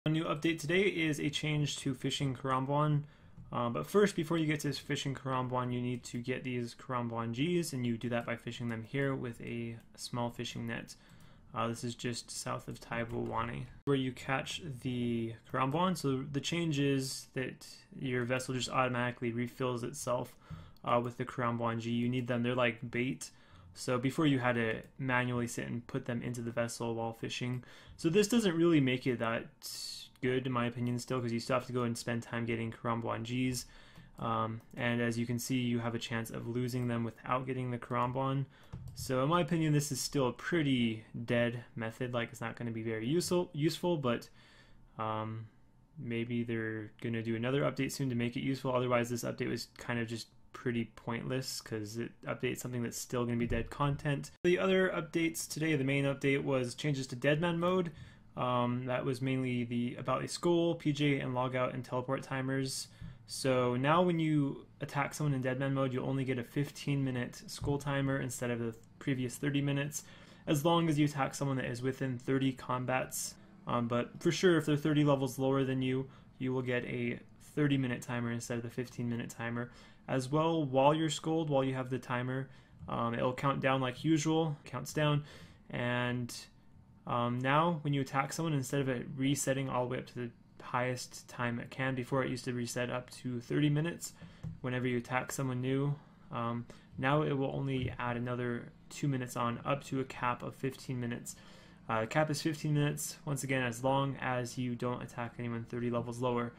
A new update today is a change to fishing Karamban. But first, before you get to fishing Karamban, you need to get these Karamban Gs, and you do that by fishing them here with a small fishing net. This is just south of Taiwan, where you catch the Karamban. So the change is that your vessel just automatically refills itself with the Karamban G. You need them, they're like bait. So before you had to manually sit and put them into the vessel while fishing. So this doesn't really make it that good in my opinion still, because you still have to go and spend time getting Karamban Gs. And as you can see, you have a chance of losing them without getting the Karamban. So in my opinion, this is still a pretty dead method. Like, it's not going to be very useful, but maybe they're going to do another update soon to make it useful. Otherwise, this update was kind of just pretty pointless because it updates something that's still going to be dead content. The other updates today, the main update was changes to Deadman mode. That was mainly about a skull, PJ, and logout and teleport timers. So now when you attack someone in Deadman mode, you'll only get a 15-minute skull timer instead of the previous 30 minutes, as long as you attack someone that is within 30 combats. But for sure, if they're 30 levels lower than you, you will get a 30-minute timer instead of the 15-minute timer. As well, while you're skulled, while you have the timer, it'll count down like usual, counts down, and now when you attack someone, instead of it resetting all the way up to the highest time it can, before it used to reset up to 30 minutes whenever you attack someone new, now it will only add another 2 minutes on, up to a cap of 15 minutes. The cap is 15 minutes, once again, as long as you don't attack anyone 30 levels lower.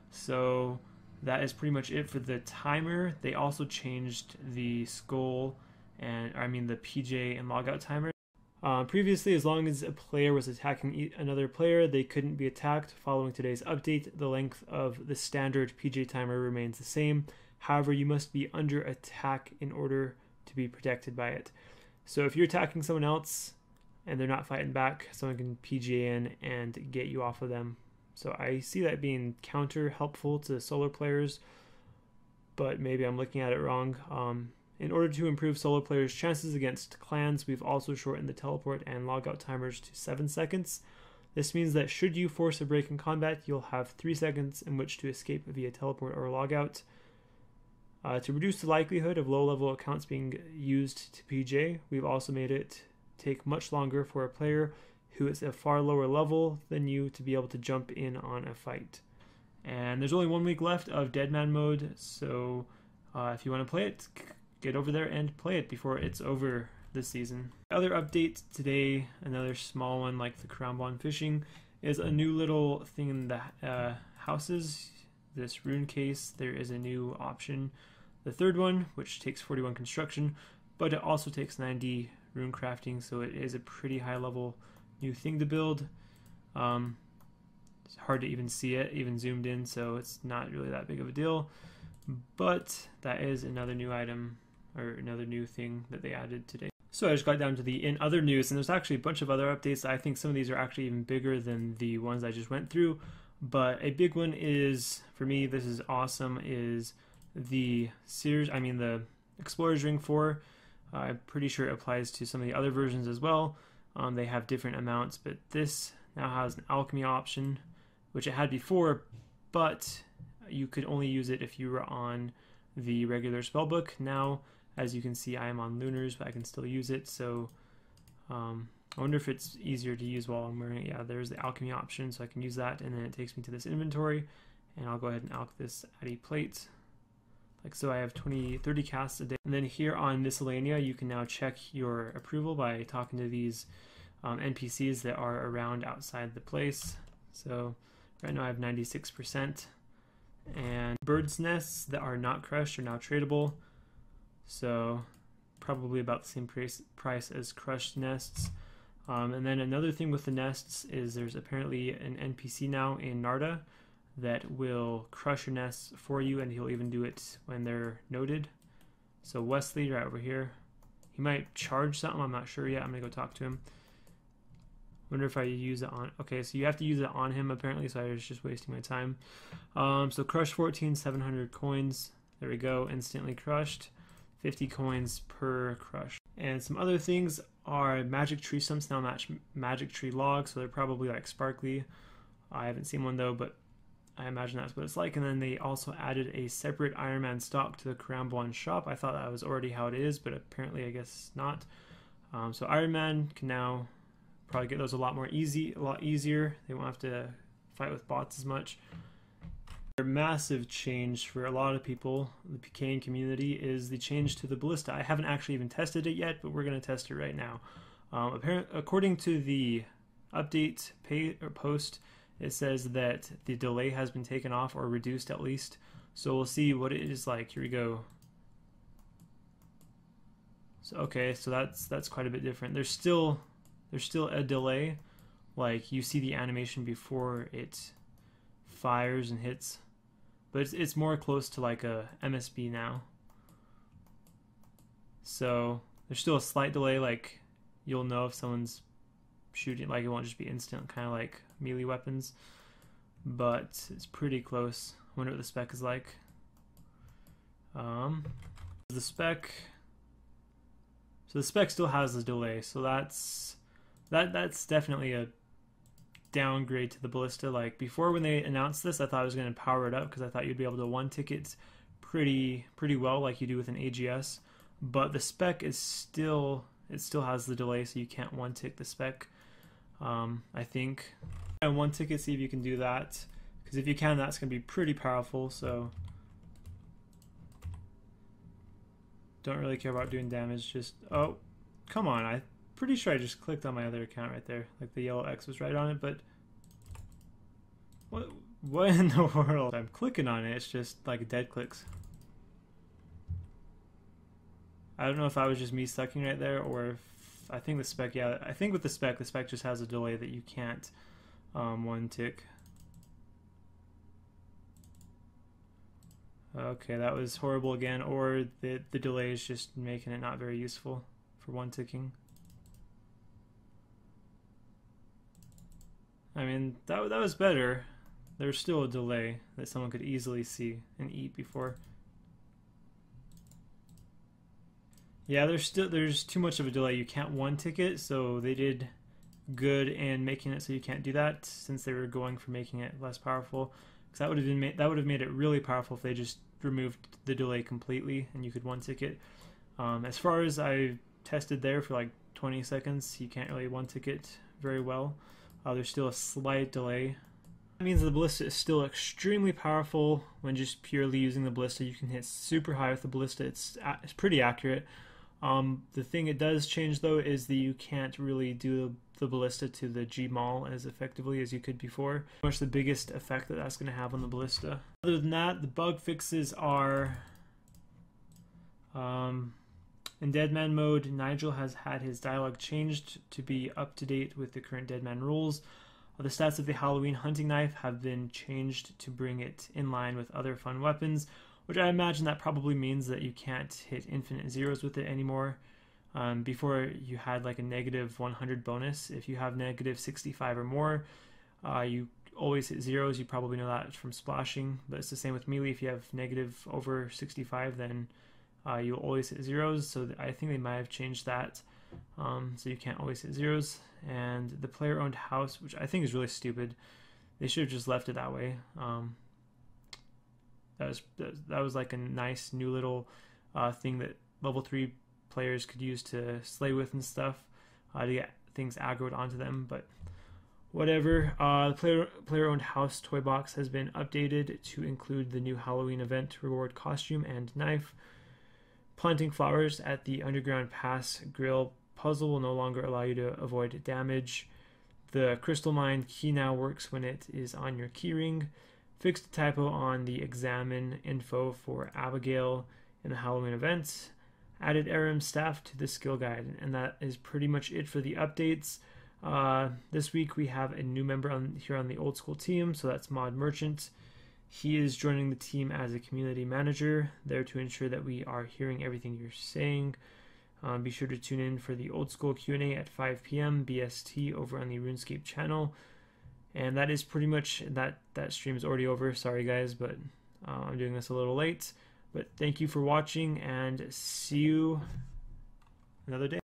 So that is pretty much it for the timer. They also changed the skull the PJ and logout timer. Previously, as long as a player was attacking another player, they couldn't be attacked. Following today's update, the length of the standard PJ timer remains the same. However, you must be under attack in order to be protected by it. So if you're attacking someone else and they're not fighting back, someone can PJ in and get you off of them. So I see that being counter helpful to solo players, but maybe I'm looking at it wrong. In order to improve solo players' chances against clans, we've also shortened the teleport and logout timers to 7 seconds. This means that should you force a break in combat, you'll have 3 seconds in which to escape via teleport or logout. To reduce the likelihood of low-level accounts being used to PJ, we've also made it take much longer for a player who is a far lower level than you to be able to jump in on a fight. And there's only 1 week left of Deadman mode, so if you want to play it, get over there and play it before it's over this season. Other update today, another small one like the Karamban fishing, is a new little thing in the houses. This rune case, there is a new option. The third one, which takes 41 construction, but it also takes 90 rune crafting, so it is a pretty high level new thing to build. It's hard to even see it, even zoomed in, so it's not really that big of a deal. But that is another new item, or another new thing that they added today. So I just got down to the in other news, and there's actually a bunch of other updates. I think some of these are actually even bigger than the ones I just went through. But a big one is, for me, this is awesome, is the the Explorer's Ring 4. I'm pretty sure it applies to some of the other versions as well. They have different amounts, but this now has an alchemy option, which it had before, but you could only use it if you were on the regular spellbook. Now, as you can see, I am on Lunars, but I can still use it, so I wonder if it's easier to use while I'm wearing it. Yeah, there's the alchemy option, so I can use that, and then it takes me to this inventory, and I'll go ahead and alch this at a plate. Like so, I have 30 casts a day. And then here on Miscellanea, you can now check your approval by talking to these NPCs that are around outside the place. So right now I have 96%. And birds' nests that are not crushed are now tradable. So probably about the same price as crushed nests. And then another thing with the nests is there's apparently an NPC now in Narda that will crush your nests for you, and he'll even do it when they're noted. So Wesley, right over here, he might charge something, I'm not sure yet. I'm gonna go talk to him. Wonder if I use it on, okay, so you have to use it on him apparently, so I was just wasting my time. So crush 14, 700 coins, there we go, instantly crushed, 50 coins per crush. And some other things are magic tree stumps now match magic tree logs, so they're probably like sparkly. I haven't seen one though, but I imagine that's what it's like. And then they also added a separate Iron Man stock to the Karambwan shop. I thought that was already how it is, but apparently I guess not. So Iron Man can now probably get those a lot easier. They won't have to fight with bots as much. A massive change for a lot of people, the PKing community, is the change to the ballista. I haven't actually even tested it yet, but we're going to test it right now. According to the update post, it says that the delay has been taken off or reduced at least. So we'll see what it is like. Here we go. So okay, so that's quite a bit different. There's still a delay, like you see the animation before it fires and hits, but it's more close to like a MSB now. So there's still a slight delay, like you'll know if someone's shooting, like it won't just be instant, kind of like melee weapons, but it's pretty close. I wonder what the spec is like. The spec still has the delay, so that's definitely a downgrade to the ballista. Like before, when they announced this, I thought I was going to power it up because I thought you'd be able to one ticket pretty well like you do with an AGS, but the spec is still has the delay, so you can't one tick the spec. I think and one ticket, see if you can do that, because if you can, that's going to be pretty powerful. So don't really care about doing damage. Just, oh, come on, I'm pretty sure I just clicked on my other account right there, like the yellow X was right on it, but what in the world? I'm clicking on it, it's just like dead clicks. I don't know if I was just me sucking right there, or if I think the spec, yeah, I think with the spec just has a delay that you can't one tick. Okay, that was horrible again, or the delay is just making it not very useful for one ticking. I mean, that was better. There's still a delay that someone could easily see and eat before. Yeah, there's too much of a delay. You can't one ticket, so they did good in making it so you can't do that, since they were going for making it less powerful. Because that would have made it really powerful if they just removed the delay completely and you could one ticket. As far as I tested there for like 20 seconds, you can't really one ticket very well. There's still a slight delay. That means the ballista is still extremely powerful when just purely using the ballista. You can hit super high with the ballista. It's pretty accurate. The thing it does change though is that you can't really do the ballista to the G-Maul as effectively as you could before. Much the biggest effect that that's going to have on the ballista. Other than that, the bug fixes are in Deadman mode, Nigel has had his dialogue changed to be up to date with the current Deadman rules. The stats of the Halloween hunting knife have been changed to bring it in line with other fun weapons, which I imagine that probably means that you can't hit infinite zeros with it anymore. Before you had like a negative 100 bonus. If you have negative 65 or more, you always hit zeros. You probably know that from splashing, but it's the same with melee. If you have negative over 65, then you'll always hit zeros. So I think they might have changed that, so you can't always hit zeros. And the player-owned house, which I think is really stupid, they should have just left it that way. That was like a nice new little thing that level 3 players could use to slay with and stuff, to get things aggroed onto them, but whatever. The player-owned house toy box has been updated to include the new Halloween event reward costume and knife. Planting flowers at the Underground Pass grill puzzle will no longer allow you to avoid damage. The Crystal Mine key now works when it is on your keyring. Fixed a typo on the examine info for Abigail in the Halloween event. Added Aram staff to the skill guide, and that is pretty much it for the updates. This week we have a new member here on the old school team, so that's Mod Merchant. He is joining the team as a community manager, there to ensure that we are hearing everything you're saying. Be sure to tune in for the old school Q&A at 5 p.m. BST over on the RuneScape channel. And that is pretty much, that stream is already over. Sorry guys, but I'm doing this a little late. But thank you for watching, and see you another day.